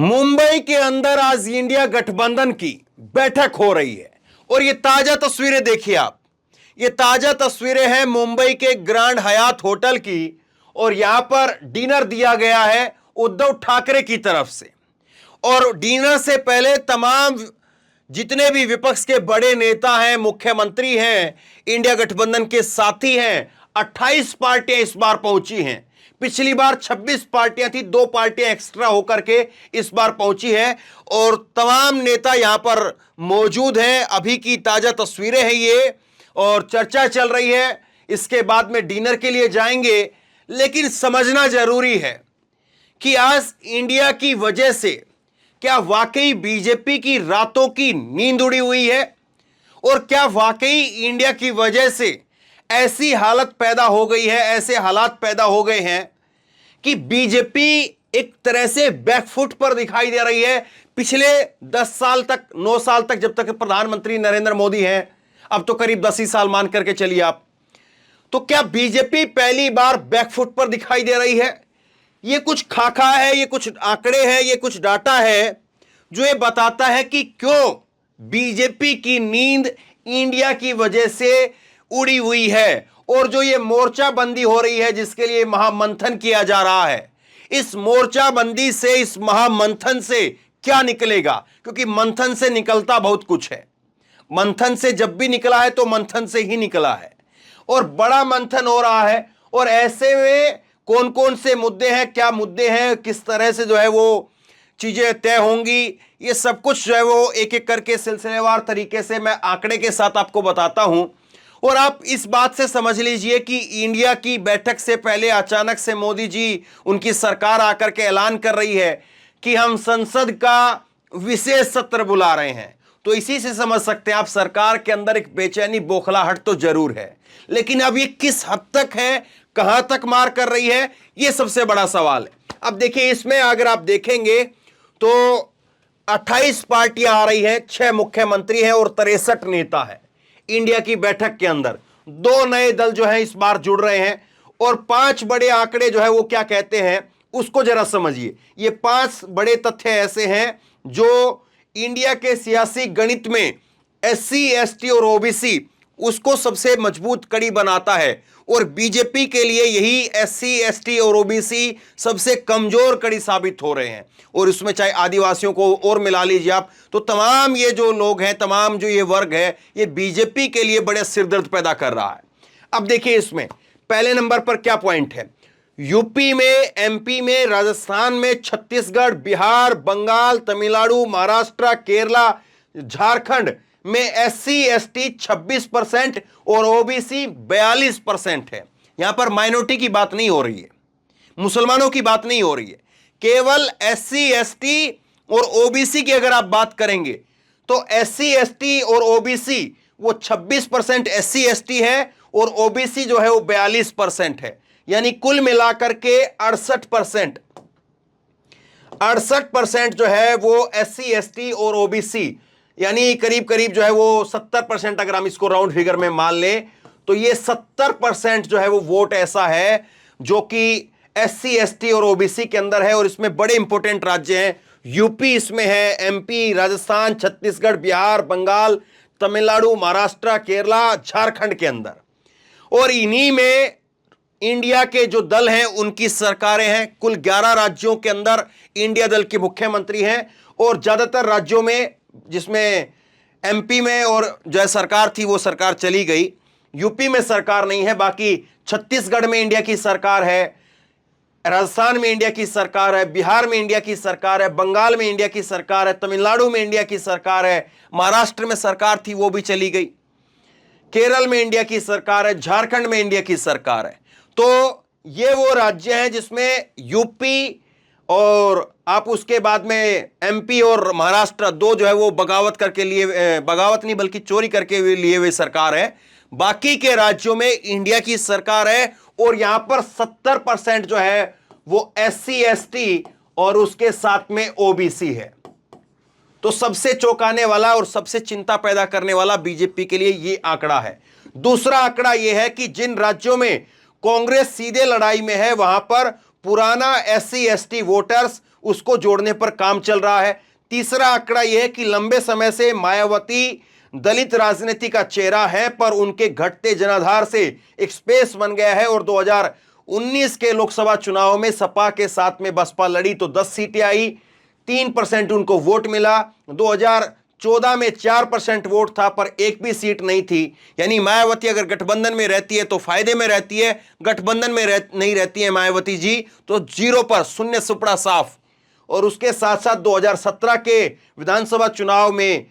मुंबई के अंदर आज इंडिया गठबंधन की बैठक हो रही है और ये ताजा तस्वीरें देखिए आप। ये ताजा तस्वीरें हैं मुंबई के ग्रैंड हयात होटल की और यहां पर डिनर दिया गया है उद्धव ठाकरे की तरफ से। और डिनर से पहले तमाम जितने भी विपक्ष के बड़े नेता हैं, मुख्यमंत्री हैं, इंडिया गठबंधन के साथी हैं, 28 पार्टियां इस बार पहुंची हैं। पिछली बार 26 पार्टियां थी, 2 पार्टियां एक्स्ट्रा होकर के इस बार पहुंची है और तमाम नेता यहां पर मौजूद हैं। अभी की ताजा तस्वीरें हैं ये और चर्चा चल रही है। इसके बाद में डिनर के लिए जाएंगे, लेकिन समझना जरूरी है कि आज इंडिया की वजह से क्या वाकई बीजेपी की रातों की नींद उड़ी हुई है और क्या वाकई इंडिया की वजह से ऐसी हालत पैदा हो गई है, ऐसे हालात पैदा हो गए हैं कि बीजेपी एक तरह से बैकफुट पर दिखाई दे रही है। पिछले 10 साल तक, 9 साल तक, जब तक प्रधानमंत्री नरेंद्र मोदी हैं, अब तो करीब 10 ही साल मान करके चलिए आप, तो क्या बीजेपी पहली बार बैकफुट पर दिखाई दे रही है? ये कुछ खाका है, ये कुछ आंकड़े हैं, ये कुछ डाटा है जो ये बताता है कि क्यों बीजेपी की नींद इंडिया की वजह से उड़ी हुई है। और जो ये मोर्चाबंदी हो रही है, जिसके लिए महामंथन किया जा रहा है, इस मोर्चाबंदी से, इस महामंथन से क्या निकलेगा? क्योंकि मंथन से निकलता बहुत कुछ है। मंथन से जब भी निकला है तो मंथन से ही निकला है और बड़ा मंथन हो रहा है। और ऐसे में कौन कौन से मुद्दे हैं, क्या मुद्दे हैं, किस तरह से जो है वो चीजें तय होंगी, ये सब कुछ जो है वो एक एक करके सिलसिलेवार तरीके से मैं आंकड़े के साथ आपको बताता हूं। और आप इस बात से समझ लीजिए कि इंडिया की बैठक से पहले अचानक से मोदी जी, उनकी सरकार आकर के ऐलान कर रही है कि हम संसद का विशेष सत्र बुला रहे हैं। तो इसी से समझ सकते हैं आप, सरकार के अंदर एक बेचैनी, बौखलाहट तो जरूर है, लेकिन अब ये किस हद तक है, कहां तक मार कर रही है, ये सबसे बड़ा सवाल है। अब देखिए, इसमें अगर आप देखेंगे तो 28 पार्टियां आ रही हैं, 6 मुख्यमंत्री हैं और 63 नेता है इंडिया की बैठक के अंदर। 2 नए दल जो है इस बार जुड़ रहे हैं और 5 बड़े आंकड़े जो है वो क्या कहते हैं उसको जरा समझिए। ये 5 बड़े तथ्य ऐसे हैं जो इंडिया के सियासी गणित में एससी, एसटी और ओबीसी उसको सबसे मजबूत कड़ी बनाता है और बीजेपी के लिए यही एससी, एसटी और ओबीसी सबसे कमजोर कड़ी साबित हो रहे हैं। और इसमें चाहे आदिवासियों को और मिला लीजिए आप, तो तमाम ये जो लोग हैं, तमाम जो ये वर्ग है, ये बीजेपी के लिए बड़े सिरदर्द पैदा कर रहा है। अब देखिए, इसमें पहले नंबर पर क्या पॉइंट है? यूपी में, एमपी में, राजस्थान में, छत्तीसगढ़, बिहार, बंगाल, तमिलनाडु, महाराष्ट्र, केरला, झारखंड में एससी, एसटी 26% और ओबीसी 42% है। यहां पर माइनॉरिटी की बात नहीं हो रही है, मुसलमानों की बात नहीं हो रही है, केवल एससी, एसटी और ओबीसी की अगर आप बात करेंगे तो एससी, एसटी और ओबीसी वो 26% एससी, एसटी है और ओबीसी जो है वो 42% है। यानी कुल मिलाकर के 68% जो है वो एससी, एसटी और ओबीसी, यानी करीब करीब जो है वो 70%, अगर हम इसको राउंड फिगर में मान लें तो ये 70% जो है वो वोट ऐसा है जो कि एससी, एसटी और ओबीसी के अंदर है। और इसमें बड़े इंपॉर्टेंट राज्य हैं, यूपी इसमें है, एमपी, राजस्थान, छत्तीसगढ़, बिहार, बंगाल, तमिलनाडु, महाराष्ट्र, केरला, झारखंड के अंदर। और इन्हीं में इंडिया के जो दल हैं उनकी सरकारें हैं। कुल 11 राज्यों के अंदर इंडिया दल के मुख्यमंत्री हैं और ज्यादातर राज्यों में, जिसमें एमपी में और जो सरकार थी वो सरकार चली गई, यूपी में सरकार नहीं है, बाकी छत्तीसगढ़ में इंडिया की सरकार है, राजस्थान में इंडिया की सरकार है, बिहार में इंडिया की सरकार है, बंगाल में इंडिया की सरकार है, तमिलनाडु में इंडिया की सरकार है, महाराष्ट्र में सरकार थी वो भी चली गई, केरल में इंडिया की सरकार है, झारखंड में इंडिया की सरकार है। तो ये वो राज्य हैं जिसमें यूपी और आप उसके बाद में एमपी और महाराष्ट्र, 2 जो है वो बगावत करके लिए, बगावत नहीं बल्कि चोरी करके लिए हुए सरकार है। बाकी के राज्यों में इंडिया की सरकार है और यहां पर 70% जो है वो एससी, एसटी और उसके साथ में ओबीसी है। तो सबसे चौंकाने वाला और सबसे चिंता पैदा करने वाला बीजेपी के लिए ये आंकड़ा है। दूसरा आंकड़ा यह है कि जिन राज्यों में कांग्रेस सीधे लड़ाई में है वहां पर पुराना एससी, एसटी वोटर्स उसको जोड़ने पर काम चल रहा है। तीसरा आंकड़ा यह है कि लंबे समय से मायावती दलित राजनीति का चेहरा है, पर उनके घटते जनाधार से एक स्पेस बन गया है। और 2019 के लोकसभा चुनाव में सपा के साथ में बसपा लड़ी तो 10 सीटें आई, 3% उनको वोट मिला। 2014 में 4% वोट था, पर एक भी सीट नहीं थी। यानी मायावती अगर गठबंधन में रहती है तो फायदे में रहती है, गठबंधन में नहीं रहती है मायावती जी तो जीरो पर, शून्य सुपड़ा साफ। और उसके साथ साथ 2017 के विधानसभा चुनाव में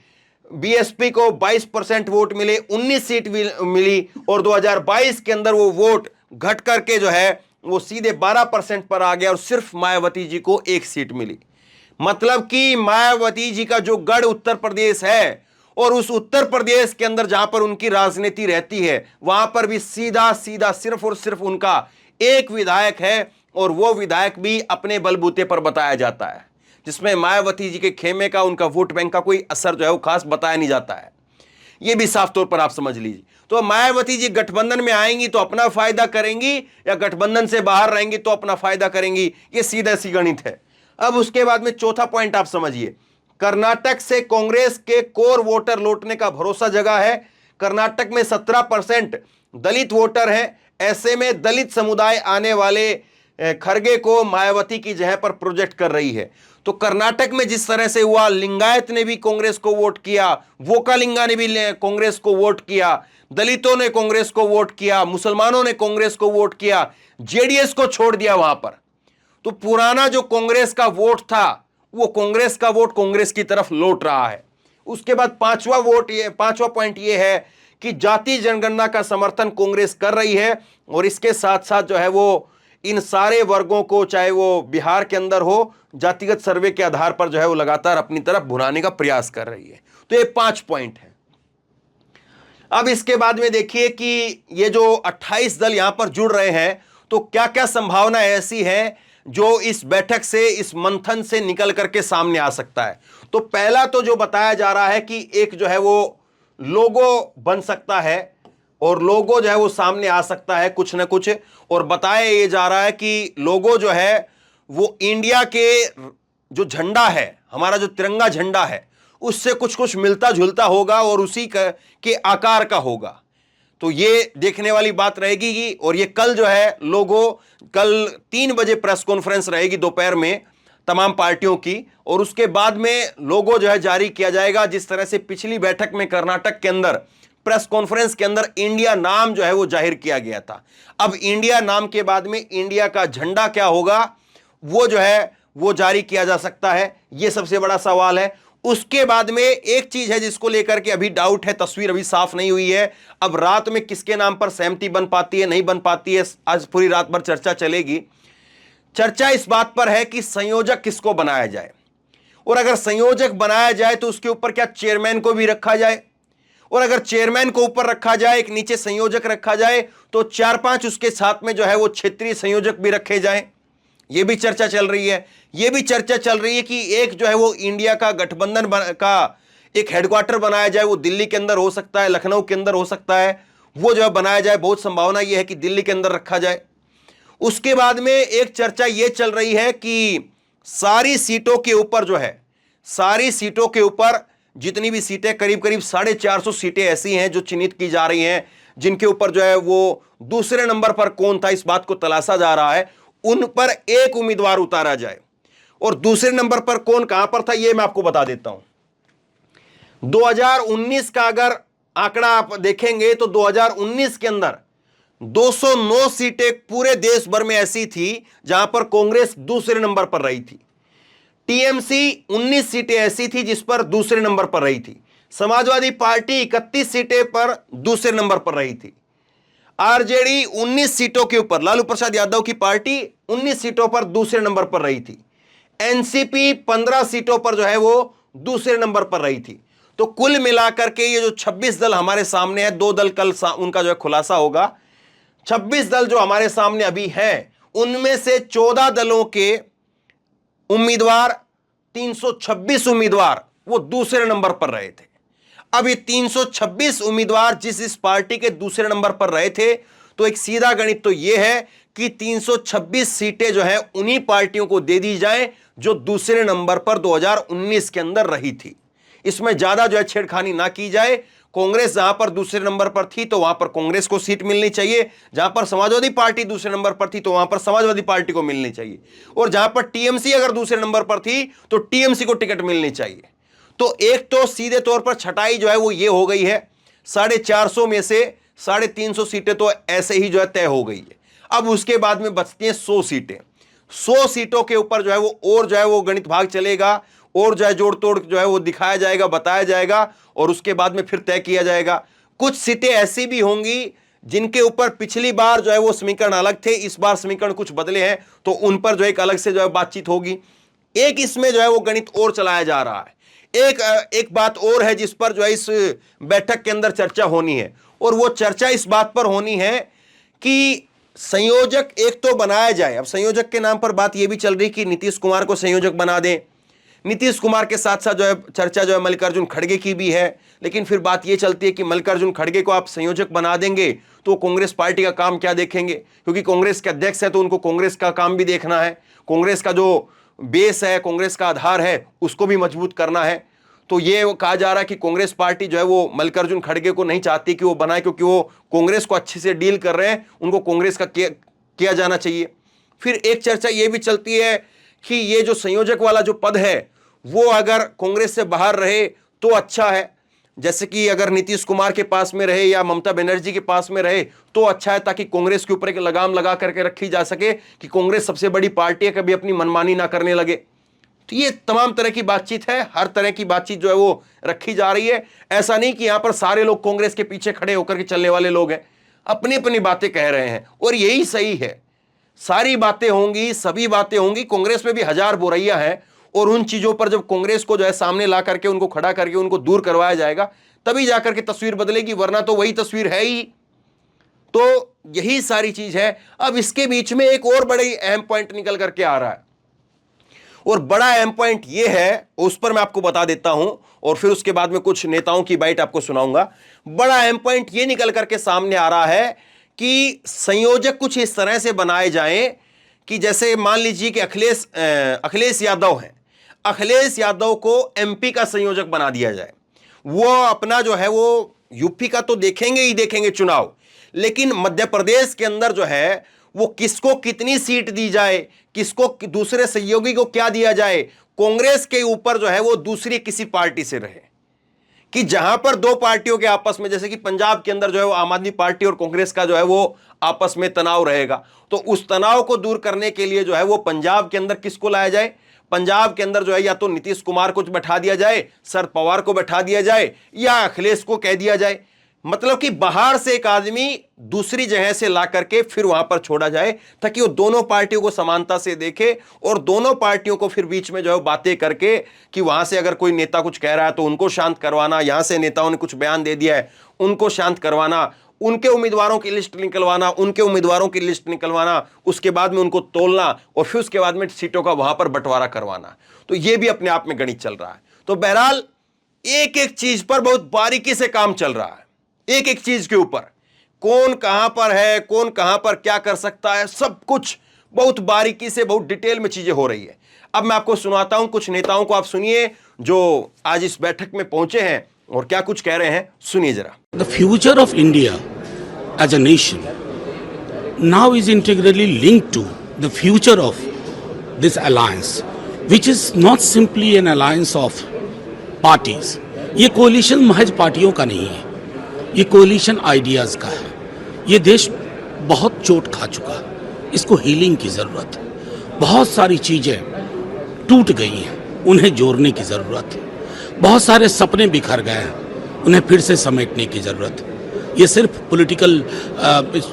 बीएसपी को 22% वोट मिले, 19 सीट मिली। और 2022 के अंदर वो वोट घट करके जो है वो सीधे 12% पर आ गया और सिर्फ मायावती जी को एक सीट मिली। मतलब कि मायावती जी का जो गढ़ उत्तर प्रदेश है, और उस उत्तर प्रदेश के अंदर जहां पर उनकी राजनीति रहती है, वहां पर भी सीधा सीधा सिर्फ और सिर्फ उनका एक विधायक है, और वो विधायक भी अपने बलबूते पर बताया जाता है, जिसमें मायावती जी के खेमे का, उनका वोट बैंक का कोई असर जो है वो खास बताया नहीं जाता है। ये भी साफ तौर पर आप समझ लीजिए। तो मायावती जी गठबंधन में आएंगी तो अपना फायदा करेंगी, या गठबंधन से बाहर रहेंगी तो अपना फायदा करेंगी, ये सीधा सी गणित है। अब उसके बाद में चौथा पॉइंट आप समझिए, कर्नाटक से कांग्रेस के कोर वोटर लौटने का भरोसा जगा है। कर्नाटक में 17% दलित वोटर हैं। ऐसे में दलित समुदाय आने वाले खरगे को मायावती की जगह पर प्रोजेक्ट कर रही है। तो कर्नाटक में जिस तरह से हुआ, लिंगायत ने भी कांग्रेस को वोट किया, वोकालिंगा ने भी कांग्रेस को वोट किया, दलितों ने कांग्रेस को वोट किया, मुसलमानों ने कांग्रेस को वोट किया, जेडीएस को छोड़ दिया वहां पर। तो पुराना जो कांग्रेस का वोट था, वो कांग्रेस का वोट कांग्रेस की तरफ लौट रहा है। उसके बाद पांचवा पॉइंट ये है कि जाति जनगणना का समर्थन कांग्रेस कर रही है, और इसके साथ साथ जो है वो इन सारे वर्गों को, चाहे वो बिहार के अंदर हो, जातिगत सर्वे के आधार पर जो है वो लगातार अपनी तरफ भुनाने का प्रयास कर रही है। तो ये 5 पॉइंट है। अब इसके बाद में देखिए कि ये जो 28 दल यहां पर जुड़ रहे हैं, तो क्या क्या संभावना ऐसी है जो इस बैठक से, इस मंथन से निकल करके सामने आ सकता है। तो पहला तो जो बताया जा रहा है कि एक जो है वो लोगो बन सकता है, और लोगो जो है वो सामने आ सकता है कुछ ना कुछ। और बताया ये जा रहा है कि लोगो जो है वो इंडिया के जो झंडा है, हमारा जो तिरंगा झंडा है, उससे कुछ कुछ मिलता जुलता होगा और उसी के आकार का होगा। तो ये देखने वाली बात रहेगी। और ये कल जो है लोगो, कल 3 बजे प्रेस कॉन्फ्रेंस रहेगी दोपहर में तमाम पार्टियों की, और उसके बाद में लोगो जो है जारी किया जाएगा। जिस तरह से पिछली बैठक में कर्नाटक के अंदर प्रेस कॉन्फ्रेंस के अंदर इंडिया नाम जो है वो जाहिर किया गया था, अब इंडिया नाम के बाद में इंडिया का झंडा क्या होगा वो जो है वो जारी किया जा सकता है। ये सबसे बड़ा सवाल है। उसके बाद में एक चीज है जिसको लेकर के अभी डाउट है, तस्वीर अभी साफ नहीं हुई है। अब रात में किसके नाम पर सहमति बन पाती है, नहीं बन पाती है, आज पूरी रात भर चर्चा चलेगी। चर्चा इस बात पर है कि संयोजक किसको बनाया जाए, और अगर संयोजक बनाया जाए तो उसके ऊपर क्या चेयरमैन को भी रखा जाए, और अगर चेयरमैन को ऊपर रखा जाए, एक नीचे संयोजक रखा जाए, तो 4-5 उसके साथ में जो है वो क्षेत्रीय संयोजक भी रखे जाएं। ये भी चर्चा चल रही है। ये भी चर्चा चल रही है कि एक जो है वो इंडिया का गठबंधन का एक हेडक्वार्टर बनाया जाए, वो दिल्ली के अंदर हो सकता है, लखनऊ के अंदर हो सकता है, वो जो है बनाया जाए। बहुत संभावना ये है कि दिल्ली के अंदर रखा जाए। उसके बाद में एक चर्चा ये चल रही है कि सारी सीटों के ऊपर जो है, सारी सीटों के ऊपर जितनी भी सीटें, करीब करीब 450 सीटें ऐसी हैं जो चिन्हित की जा रही हैं, जिनके ऊपर जो है वो दूसरे नंबर पर कौन था इस बात को तलाशा जा रहा है, उन पर एक उम्मीदवार उतारा जाए। और दूसरे नंबर पर कौन कहां पर था ये मैं आपको बता देता हूं। 2019 का अगर आंकड़ा आप देखेंगे तो 2019 के अंदर 209 सीटें पूरे देश भर में ऐसी थी जहां पर कांग्रेस दूसरे नंबर पर रही थी। टीएमसी 19 सीटें ऐसी थी जिस पर दूसरे नंबर पर रही थी। समाजवादी पार्टी 31 सीटें पर दूसरे नंबर पर रही थी। आरजेडी 19 सीटों के ऊपर, लालू प्रसाद यादव की पार्टी 19 सीटों पर दूसरे नंबर पर रही थी। एनसीपी 15 सीटों पर जो है वो दूसरे नंबर पर रही थी। तो कुल मिलाकर के ये जो 26 दल हमारे सामने है, 2 दल कल उनका जो है खुलासा होगा। 26 दल जो हमारे सामने अभी हैं, उनमें से 14 दलों के उम्मीदवार, 326 उम्मीदवार वो दूसरे नंबर पर रहे थे। अब ये 326 उम्मीदवार जिस इस पार्टी के दूसरे नंबर पर रहे थे, तो एक सीधा गणित तो ये है कि 326 सीटें जो है उन्हीं पार्टियों को दे दी जाएं जो दूसरे नंबर पर 2019 के अंदर रही थी। इसमें ज्यादा जो है छेड़खानी ना की जाए। कांग्रेस जहां पर दूसरे नंबर पर थी तो वहां पर कांग्रेस को सीट मिलनी चाहिए, जहां पर समाजवादी पार्टी दूसरे नंबर पर थी तो वहां पर समाजवादी पार्टी को मिलनी चाहिए, और जहां पर टीएमसी अगर दूसरे नंबर पर थी तो टीएमसी को टिकट मिलनी चाहिए। तो एक तो सीधे तौर पर छटाई जो है वो ये हो गई है, 450 में से 350 सीटें तो ऐसे ही जो है तय हो गई है। अब उसके बाद में बचती हैं 100 सीटें। 100 सीटों के ऊपर जो है वो और जो है वो गणित भाग चलेगा, और जो है जोड़ तोड़ जो है वो दिखाया जाएगा, बताया जाएगा, और उसके बाद में फिर तय किया जाएगा। कुछ सीटें ऐसी भी होंगी जिनके ऊपर पिछली बार जो है वो समीकरण अलग थे, इस बार समीकरण कुछ बदले हैं, तो उन पर जो एक अलग से जो है बातचीत होगी। एक इसमें जो है वो गणित और चलाया जा रहा है। एक बात और है जिस पर जो है इस बैठक के अंदर चर्चा होनी है, और वो चर्चा इस बात पर होनी है कि संयोजक एक तो बनाया जाए। अब संयोजक के नाम पर बात यह भी चल रही कि नीतीश कुमार को संयोजक बना दें। नीतीश कुमार के साथ साथ जो है चर्चा जो है मल्लिकार्जुन खड़गे की भी है, लेकिन फिर बात यह चलती है कि मल्लिकार्जुन खड़गे को आप संयोजक बना देंगे तो कांग्रेस पार्टी का काम क्या देखेंगे, क्योंकि कांग्रेस के अध्यक्ष है तो उनको कांग्रेस का काम भी देखना है, कांग्रेस का जो बेस है, कांग्रेस का आधार है, उसको भी मजबूत करना है। तो ये कहा जा रहा है कि कांग्रेस पार्टी जो है वो मल्लिकार्जुन खड़गे को नहीं चाहती कि वो बनाए, क्योंकि वो कांग्रेस को अच्छे से डील कर रहे हैं, उनको कांग्रेस का किया जाना चाहिए। फिर एक चर्चा ये भी चलती है कि ये जो संयोजक वाला जो पद है वो अगर कांग्रेस से बाहर रहे तो अच्छा है, जैसे कि अगर नीतीश कुमार के पास में रहे या ममता बनर्जी के पास में रहे तो अच्छा है, ताकि कांग्रेस के ऊपर एक लगाम लगा करके रखी जा सके कि कांग्रेस सबसे बड़ी पार्टी है, कभी अपनी मनमानी ना करने लगे। तो ये तमाम तरह की बातचीत है, हर तरह की बातचीत जो है वो रखी जा रही है। ऐसा नहीं कि यहां पर सारे लोग कांग्रेस के पीछे खड़े होकर के चलने वाले लोग हैं, अपनी अपनी बातें कह रहे हैं, और यही सही है। सारी बातें होंगी, सभी बातें होंगी। कांग्रेस में भी हजार बुराइयां हैं, और उन चीजों पर जब कांग्रेस को जो है सामने ला करके उनको खड़ा करके उनको दूर करवाया जाएगा तभी जाकर के तस्वीर बदलेगी, वरना तो वही तस्वीर है ही। तो यही सारी चीज है। अब इसके बीच में एक और बड़ी अहम पॉइंट निकल करके आ रहा है, और बड़ा अहम पॉइंट यह है, उस पर मैं आपको बता देता हूं, और फिर उसके बाद में कुछ नेताओं की बाइट आपको सुनाऊंगा। बड़ा अहम पॉइंट यह निकल करके सामने आ रहा है कि संयोजक कुछ इस तरह से बनाए जाएं कि जैसे मान लीजिए कि अखिलेश यादव हैं, अखिलेश यादव को एमपी का संयोजक बना दिया जाए। वो अपना जो है वो यूपी का तो देखेंगे ही देखेंगे चुनाव, लेकिन मध्य प्रदेश के अंदर जो है वो किसको कितनी सीट दी जाए, किसको दूसरे सहयोगी को क्या दिया जाए, कांग्रेस के ऊपर जो है वो दूसरी किसी पार्टी से रहे। कि जहां पर दो पार्टियों के आपस में, जैसे कि पंजाब के अंदर जो है वो आम आदमी पार्टी और कांग्रेस का जो है वो आपस में तनाव रहेगा, तो उस तनाव को दूर करने के लिए जो है वो पंजाब के अंदर किसको लाया जाए, पंजाब के अंदर जो है या तो नीतीश कुमार को बैठा दिया जाए, शरद पवार को बैठा दिया जाए, या अखिलेश को कह दिया जाए। मतलब कि बाहर से एक आदमी दूसरी जगह से ला करके फिर वहां पर छोड़ा जाए, ताकि वो दोनों पार्टियों को समानता से देखे, और दोनों पार्टियों को फिर बीच में जो है बातें करके कि वहां से अगर कोई नेता कुछ कह रहा है तो उनको शांत करवाना, यहां से नेताओं ने कुछ बयान दे दिया है उनको शांत करवाना, उनके उम्मीदवारों की लिस्ट निकलवाना, उनके उम्मीदवारों की लिस्ट निकलवाना, उसके बाद में उनको तोलना, और फिर उसके बाद में सीटों का वहां पर बंटवारा करवाना। तो यह भी अपने आप में गणित चल रहा है। तो बहरहाल एक एक चीज पर बहुत बारीकी से काम चल रहा है, एक एक चीज के ऊपर कौन कहां पर है, कौन कहां पर क्या कर सकता है, सब कुछ बहुत बारीकी से, बहुत डिटेल में चीजें हो रही है। अब मैं आपको सुनाता हूं कुछ नेताओं को, आप सुनिए जो आज इस बैठक में पहुंचे हैं और क्या कुछ कह रहे हैं, सुनिए जरा। The future of India as a nation now is integrally linked to the future of this alliance, which is not simply an alliance of parties. ये कोलिशन महज पार्टियों का नहीं है, ये कोलिशन आइडियाज का है। ये देश बहुत चोट खा चुका है, इसको हीलिंग की जरूरत है। बहुत सारी चीजें टूट गई हैं, उन्हें जोड़ने की जरूरत है। बहुत सारे सपने बिखर गए हैं, उन्हें फिर से समेटने की जरूरत है। ये सिर्फ पॉलिटिकल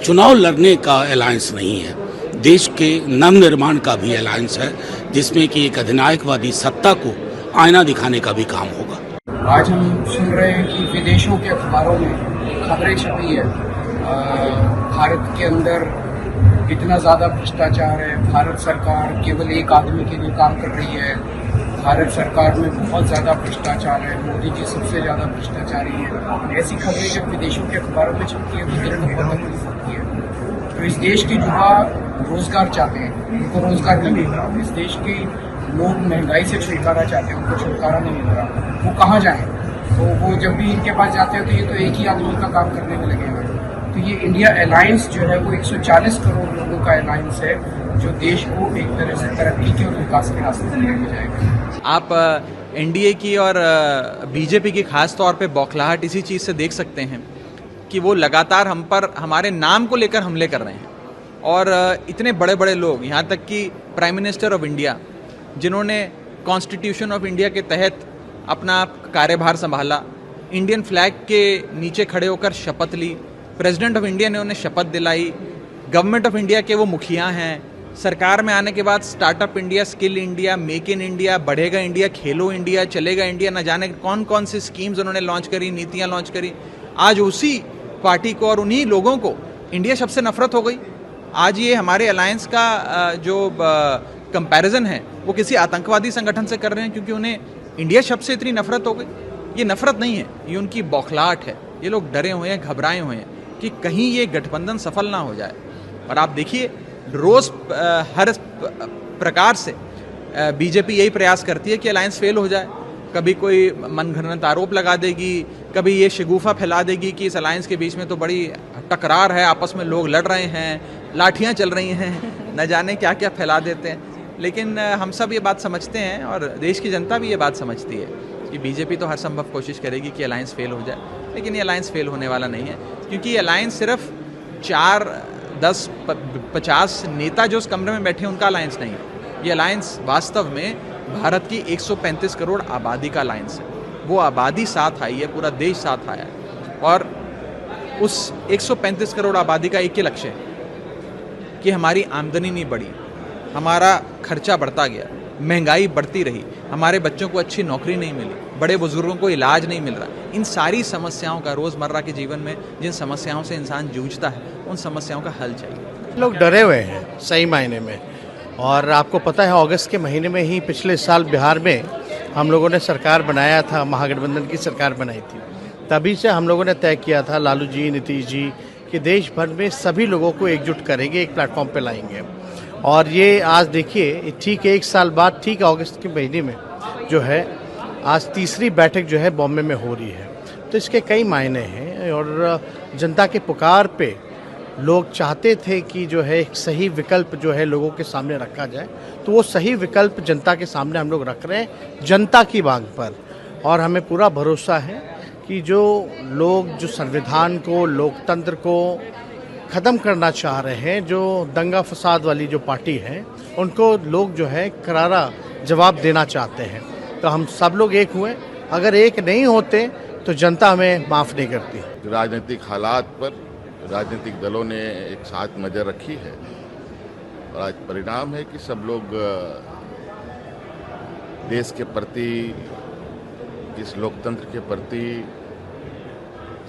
चुनाव लड़ने का अलायंस नहीं है, देश के नवनिर्माण का भी अलायंस है, जिसमें कि एक अधिनायकवादी सत्ता को आईना दिखाने का भी काम होगा। आज हम सुन रहे हैं कि विदेशों के अखबारों में खबरें छपी है, भारत के अंदर इतना ज़्यादा भ्रष्टाचार है, भारत सरकार केवल एक आदमी के लिए काम कर रही है, भारत सरकार में बहुत ज़्यादा भ्रष्टाचार है, मोदी जी सबसे ज़्यादा भ्रष्टाचारी है। ऐसी खबरें जब विदेशों के अखबारों में छपती है तो दिल में बहुत तकलीफ होती है। तो इस देश के युवा रोजगार चाहते हैं, उनको रोजगार नहीं मिल रहा। इस देश की लोग महंगाई से छुटकारा चाहते हैं, उनको छुटकारा नहीं मिल रहा, वो कहाँ जाएं? तो वो जब भी इनके पास जाते हैं तो ये तो एक ही आदमी का काम करने में लगे हुए हैं। तो ये इंडिया अलायंस जो है वो 140 करोड़ लोगों का अलायंस है, जो देश को एक तरह से तरक्की के और विकास के रास्ते पर लेके जाएगा। आप एनडीए की और बीजेपी की खास तौर पे बौखलाहट इसी चीज़ से देख सकते हैं कि वो लगातार हम पर हमारे नाम को लेकर हमले कर रहे हैं। और इतने बड़े बड़े लोग, यहाँ तक कि प्राइम मिनिस्टर ऑफ इंडिया, जिन्होंने कॉन्स्टिट्यूशन ऑफ इंडिया के तहत अपना कार्यभार संभाला, इंडियन फ्लैग के नीचे खड़े होकर शपथ ली, प्रेसिडेंट ऑफ इंडिया ने उन्हें शपथ दिलाई, गवर्नमेंट ऑफ इंडिया के वो मुखिया हैं, सरकार में आने के बाद startup India, skill India, make in India, बढ़ेगा इंडिया, खेलो इंडिया, चलेगा इंडिया, न जाने कौन कौन सी स्कीम्स उन्होंने लॉन्च करी, नीतियाँ लॉन्च करी। आज उसी पार्टी को और उन्हीं लोगों को इंडिया शब्द से नफरत हो गई। आज ये हमारे अलायंस का जो कंपैरिजन है वो किसी आतंकवादी संगठन से कर रहे हैं, क्योंकि उन्हें इंडिया शब्द से इतनी नफरत हो गई। ये नफरत नहीं है, ये उनकी बौखलाहट है। ये लोग डरे हुए हैं, घबराए हुए हैं कि कहीं ये गठबंधन सफल ना हो जाए। और आप देखिए, रोज़ हर प्रकार से बीजेपी यही प्रयास करती है कि अलायंस फेल हो जाए। कभी कोई मनगढ़ंत आरोप लगा देगी, कभी ये शगुफा फैला देगी कि इस अलायंस के बीच में तो बड़ी टकरार है, आपस में लोग लड़ रहे हैं, लाठियां चल रही हैं, न जाने क्या क्या फैला देते हैं। लेकिन हम सब ये बात समझते हैं और देश की जनता भी ये बात समझती है कि बीजेपी तो हर संभव कोशिश करेगी कि अलायंस फेल हो जाए, लेकिन ये अलायंस फेल होने वाला नहीं है, क्योंकि ये अलायंस सिर्फ 4, 10, 50 नेता जो उस कमरे में बैठे हैं उनका अलायंस नहीं है। ये अलायंस वास्तव में भारत की 135 करोड़ आबादी का अलायंस है। वो आबादी साथ आई है, पूरा देश साथ आया है। और उस 135 करोड़ आबादी का एक ही लक्ष्य है कि हमारी आमदनी नहीं बढ़ी, हमारा खर्चा बढ़ता गया, महंगाई बढ़ती रही, हमारे बच्चों को अच्छी नौकरी नहीं मिली, बड़े बुजुर्गों को इलाज नहीं मिल रहा। इन सारी समस्याओं का रोज़मर्रा के जीवन में जिन समस्याओं से इंसान जूझता है, उन समस्याओं का हल चाहिए। लोग डरे हुए हैं सही मायने में। और आपको पता है, अगस्त के महीने में ही पिछले साल बिहार में हम लोगों ने सरकार बनाया था, महागठबंधन की सरकार बनाई थी। तभी से हम लोगों ने तय किया था, लालू जी, नीतीश जी, कि देश भर में सभी लोगों को एकजुट करेंगे, एक प्लेटफॉर्म पे लाएंगे। और ये आज देखिए, ठीक 1 साल बाद, ठीक अगस्त के महीने में जो है, आज तीसरी बैठक जो है बॉम्बे में हो रही है। तो इसके कई मायने हैं। और जनता के पुकार पे लोग चाहते थे कि जो है एक सही विकल्प जो है लोगों के सामने रखा जाए, तो वो सही विकल्प जनता के सामने हम लोग रख रहे हैं, जनता की मांग पर। और हमें पूरा भरोसा है कि जो लोग जो संविधान को, लोकतंत्र को ख़त्म करना चाह रहे हैं, जो दंगा फसाद वाली जो पार्टी है, उनको लोग जो है करारा जवाब देना चाहते हैं। तो हम सब लोग एक हुए। अगर एक नहीं होते तो जनता हमें माफ़ नहीं करती। राजनीतिक हालात पर राजनीतिक दलों ने एक साथ नज़र रखी है और आज परिणाम है कि सब लोग देश के प्रति, इस लोकतंत्र के प्रति,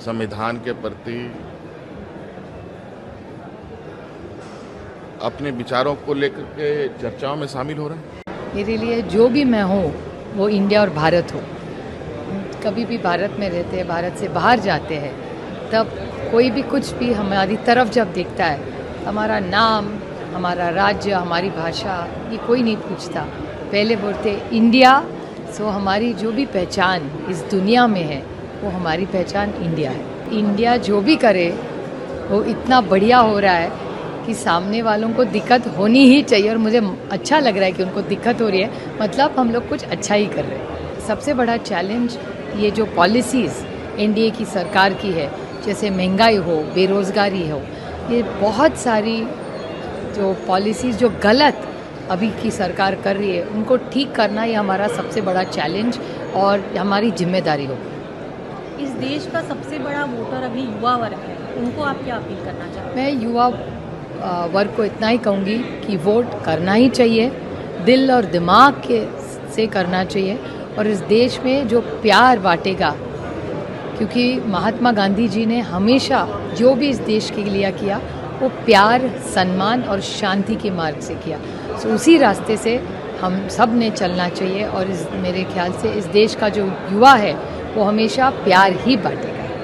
संविधान के प्रति अपने विचारों को लेकर के चर्चाओं में शामिल हो रहे हैं। मेरे लिए जो भी मैं हूँ वो इंडिया और भारत हो। कभी भी भारत में रहते हैं, भारत से बाहर जाते हैं, तब कोई भी कुछ भी हमारी तरफ जब देखता है, हमारा नाम, हमारा राज्य, हमारी भाषा, ये कोई नहीं पूछता। पहले बोलते इंडिया। सो हमारी जो भी पहचान इस दुनिया में है वो हमारी पहचान इंडिया है। इंडिया जो भी करे वो इतना बढ़िया हो रहा है कि सामने वालों को दिक्कत होनी ही चाहिए। और मुझे अच्छा लग रहा है कि उनको दिक्कत हो रही है, मतलब हम लोग कुछ अच्छा ही कर रहे हैं। सबसे बड़ा चैलेंज ये जो पॉलिसीज़ एनडीए की सरकार की है, जैसे महंगाई हो, बेरोज़गारी हो, ये बहुत सारी जो पॉलिसीज़ जो गलत अभी की सरकार कर रही है, उनको ठीक करना ये हमारा सबसे बड़ा चैलेंज और हमारी जिम्मेदारी होगी। इस देश का सबसे बड़ा वोटर अभी युवा वर्ग है, उनको आप क्या अपील करना चाहते हैं? मैं युवा वर्ग को इतना ही कहूँगी कि वोट करना ही चाहिए, दिल और दिमाग के से करना चाहिए। और इस देश में जो प्यार बांटेगा, क्योंकि महात्मा गांधी जी ने हमेशा जो भी इस देश के लिए किया वो प्यार, सम्मान और शांति के मार्ग से किया। तो उसी रास्ते से हम सब ने चलना चाहिए। और मेरे ख्याल से इस देश का जो युवा है वो हमेशा प्यार ही बांटेगा।